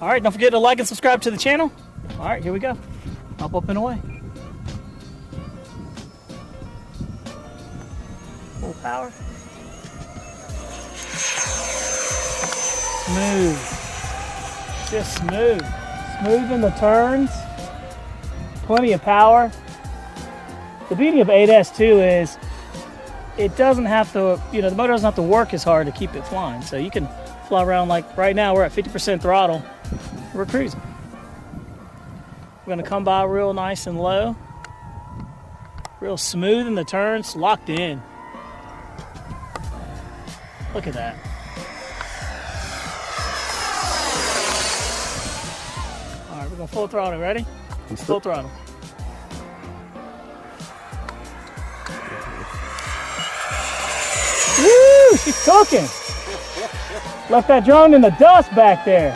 All right, don't forget to like and subscribe to the channel. All right, here we go. Up and away. Full power. Smooth. Just smooth. Smooth in the turns. Plenty of power. The beauty of 8S too is it doesn't have to, the motor doesn't have to work as hard to keep it flying. So you can fly around like right now, we're at 50% throttle. We're cruising. We're gonna come by real nice and low. Real smooth in the turns, locked in. Look at that. All right, we're going full throttle. Ready? Full throttle. Woo! She's cooking. Left that drone in the dust back there.